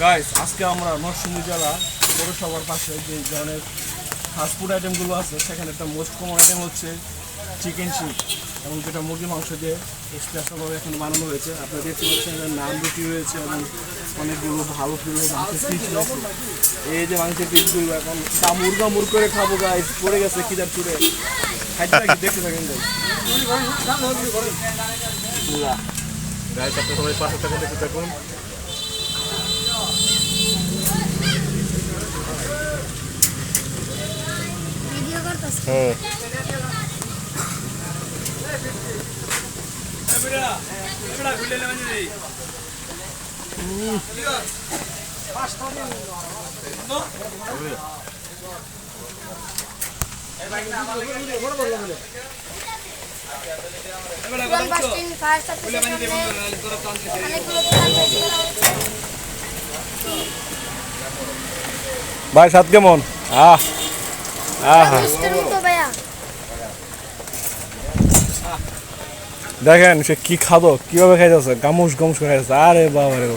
Guys আজকে আমরা নরসিংদী জেলা পৌরসভার পাশে যে ধরনের ফাস্টফুড আইটেমগুলো আছে সেখানে একটা মোস্ট কমন আইটেম হচ্ছে চিকেন শিক এবং যেটা মুরগি মাংস দিয়ে স্পেশালভাবে এখন বানানো হয়েছে। আপনারা দেখতে পাচ্ছেন নান রুটি রয়েছে এবং অনেকগুলো ভালো ফিরে মাংসের পিস রয়েছে। এই যে মাংসের পিসগুলো এখন মুরগা করে খাবো গাইস, পড়ে গেছে খিদার চুড়ে খাইতে থাকি, দেখতে থাকেন গাইস। গাইস আপনারা সবাই পাশে থাকুন, দেখতে থাকুন। ভাই স্বাদ কেমন? দেখেন সে কি খাদো, কিভাবে খাইতেছে, গামুস গামুস করে খাইতেছে। আরে বাবা রে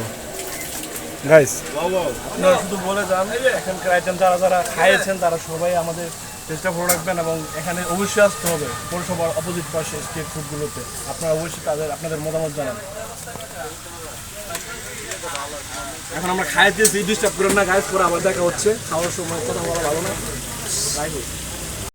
গাইস, আপনারা শুধু বলে যান এখানকার আইটেম যারা যারা খাইয়েছেন তারা সবাই আমাদের চেষ্টা ভালো রাখবেন এবং এখানে অবশ্যই আসতে হবে পৌরসভার অপোজিট পাশে স্ট্রিট ফুডগুলোতে। আপনারা অবশ্যই আপনাদের মতামত জানান। এখন আমরা খাইতেছি, ডিস্টার্ব করেন না গাইস, পরে আবার দেখা হচ্ছে। খাওয়ার সময় কথা বলা ভালো না।